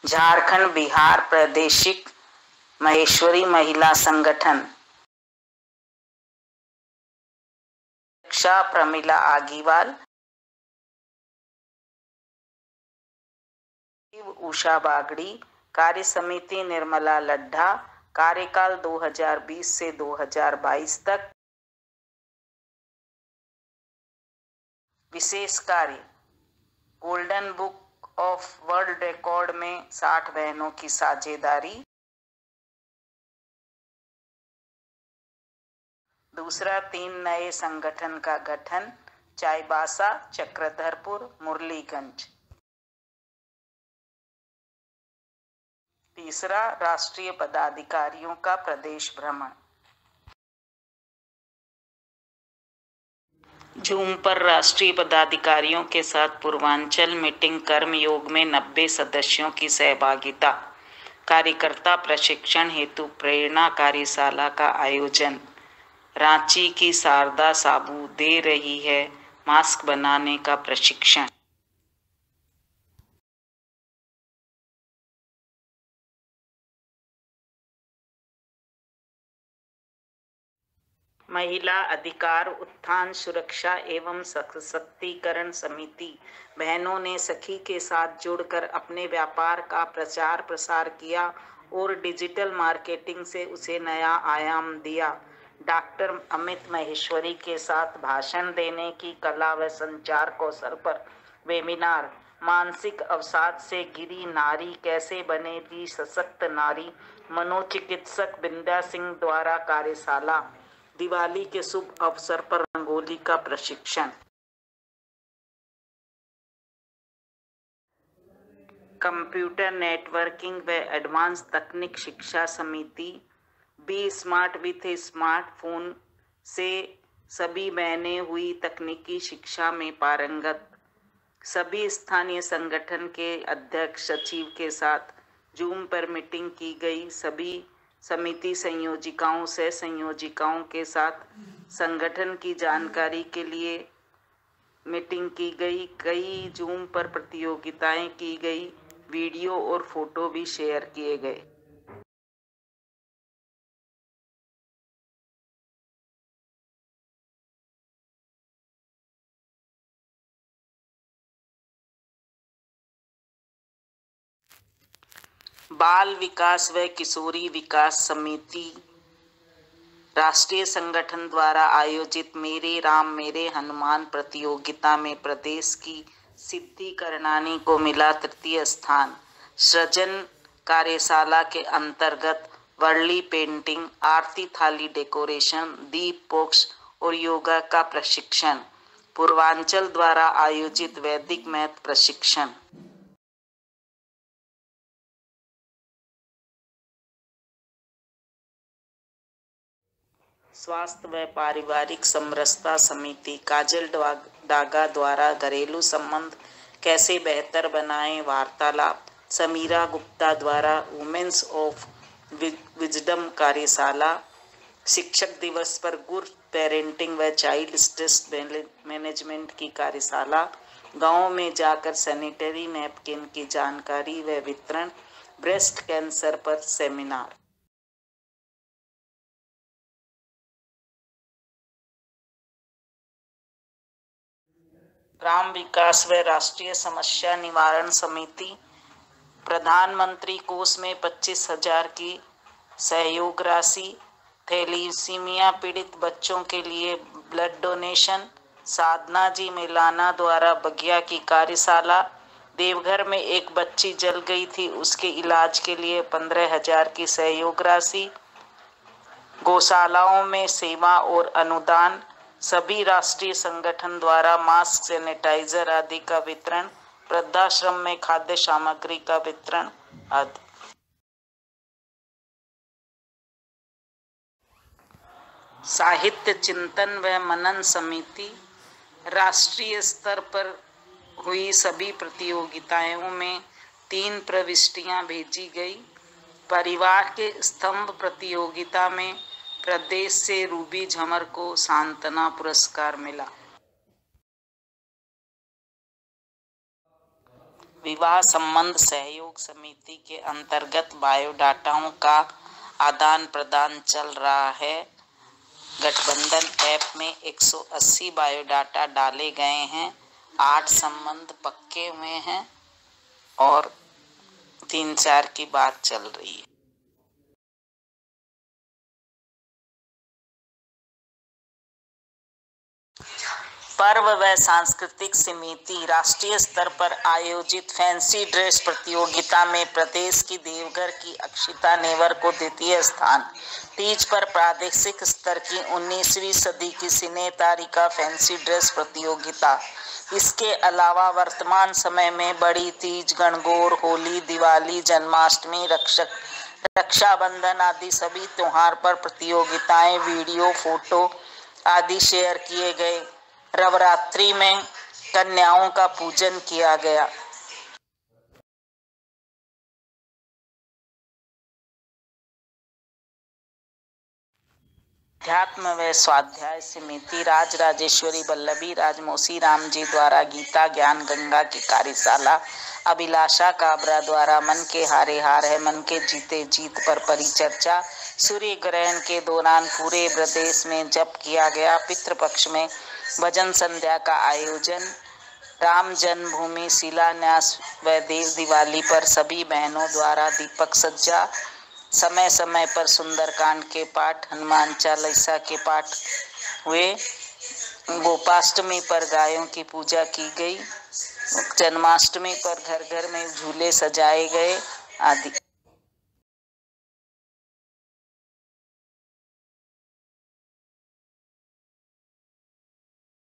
झारखंड बिहार प्रादेशिक महेश्वरी महिला संगठन प्रमिला आगीवाल, उषा बागड़ी, कार्य समिति निर्मला लड्ढा, कार्यकाल 2020 से 2022 तक। विशेष कार्य, golden book of world record में 60 बहनों की साझेदारी। दूसरा, 3 नए संगठन का गठन, चाईबासा, चक्रधरपुर, मुरलीगंज। तीसरा, राष्ट्रीय पदाधिकारियों का प्रदेश भ्रमण। जूम पर राष्ट्रीय पदाधिकारियों के साथ पूर्वांचल मीटिंग, कर्मयोग में 90 सदस्यों की सहभागिता। कार्यकर्ता प्रशिक्षण हेतु प्रेरणा कार्यशाला का आयोजन। रांची की शारदा साबू दे रही है मास्क बनाने का प्रशिक्षण। महिला अधिकार उत्थान सुरक्षा एवं सशक्तिकरण समिति बहनों ने सखी के साथ जुड़कर अपने व्यापार का प्रचार प्रसार किया और डिजिटल मार्केटिंग से उसे नया आयाम दिया। डॉक्टर अमित माहेश्वरी के साथ भाषण देने की कला व संचार कौशल पर वेबिनार। मानसिक अवसाद से घिरी नारी कैसे बनेगी सशक्त नारी, मनोचिकित्सक विंध्या सिंह द्वारा कार्यशाला। दिवाली के शुभ अवसर पर रंगोली का प्रशिक्षण। कंप्यूटर नेटवर्किंग व एडवांस तकनीक शिक्षा समिति। बी स्मार्ट विथ स्मार्टफोन से सभी बहनें हुई तकनीकी शिक्षा में पारंगत। सभी स्थानीय संगठन के अध्यक्ष सचिव के साथ जूम पर मीटिंग की गई। सभी समिति संयोजिकाओं से संयोजिकाओं के साथ संगठन की जानकारी के लिए मीटिंग की गई। कई जूम पर प्रतियोगिताएं की गई। वीडियो और फोटो भी शेयर किए गए। बाल विकास व किशोरी विकास समिति राष्ट्रीय संगठन द्वारा आयोजित मेरे राम मेरे हनुमान प्रतियोगिता में प्रदेश की सिद्धि करनानी को मिला तृतीय स्थान। सृजन कार्यशाला के अंतर्गत वर्ली पेंटिंग, आरती थाली डेकोरेशन, दीप बॉक्स और योगा का प्रशिक्षण। पूर्वांचल द्वारा आयोजित वैदिक मैथ प्रशिक्षण। स्वास्थ्य व पारिवारिक समरसता समिति काजल डागा द्वारा घरेलू संबंध कैसे बेहतर बनाएं वार्तालाप। समीरा गुप्ता द्वारा वुमेन्स ऑफ विजडम कार्यशाला। शिक्षक दिवस पर गुड पेरेंटिंग व चाइल्ड स्ट्रेस मैनेजमेंट की कार्यशाला। गांव में जाकर सैनिटरी नैपकिन की जानकारी व वितरण। ब्रेस्ट कैंसर पर सेमिनार। ग्राम विकास व राष्ट्रीय समस्या निवारण समिति प्रधानमंत्री कोष में 25,000 की सहयोग राशि। थैलीसीमिया पीड़ित बच्चों के लिए ब्लड डोनेशन। साधना जी मिलाना द्वारा बगिया की कार्यशाला। देवघर में एक बच्ची जल गई थी, उसके इलाज के लिए 15,000 की सहयोग राशि। गौशालाओं में सेवा और अनुदान। सभी राष्ट्रीय संगठन द्वारा मास्क, सैनिटाइजर आदि का वितरण। वृद्धाश्रम में खाद्य सामग्री का वितरण आदि। साहित्य चिंतन व मनन समिति राष्ट्रीय स्तर पर हुई सभी प्रतियोगिताओं में 3 प्रविष्टियां भेजी गई। परिवार के स्तंभ प्रतियोगिता में प्रदेश से रूबी झमर को सांत्वना पुरस्कार मिला। विवाह संबंध सहयोग समिति के अंतर्गत बायोडाटाओं का आदान प्रदान चल रहा है। गठबंधन ऐप में 180 बायोडाटा डाले गए हैं, 8 संबंध पक्के हुए हैं और 3-4 की बात चल रही है। पर्व व सांस्कृतिक समिति राष्ट्रीय स्तर पर आयोजित फैंसी ड्रेस प्रतियोगिता में प्रदेश की देवघर की अक्षिता नेवर को द्वितीय स्थान। तीज पर प्रादेशिक स्तर की 19वीं सदी की सिने तारिका फैंसी ड्रेस प्रतियोगिता। इसके अलावा वर्तमान समय में बड़ी तीज, गणगौर, होली, दिवाली, जन्माष्टमी, रक्षाबंधन आदि सभी त्योहार पर प्रतियोगिताएं, वीडियो, फोटो आदि शेयर किए गए। नवरात्रि में कन्याओं का पूजन किया गया। अध्यात्म व स्वाध्याय समिति राजराजेश्वरी वल्लभी राजमोसी राम जी द्वारा गीता ज्ञान गंगा की कार्यशाला। अभिलाषा काबरा द्वारा मन के हारे हार है, मन के जीते जीत पर परिचर्चा। सूर्य ग्रहण के दौरान पूरे प्रदेश में जप किया गया। पितृपक्ष में भजन संध्या का आयोजन। राम जन्मभूमि शिलान्यास व देव दिवाली पर सभी बहनों द्वारा दीपक सज्जा। समय समय पर सुंदरकांड के पाठ, हनुमान चालीसा के पाठ हुए। गोपाष्टमी पर गायों की पूजा की गई। जन्माष्टमी पर घर घर में झूले सजाए गए आदि।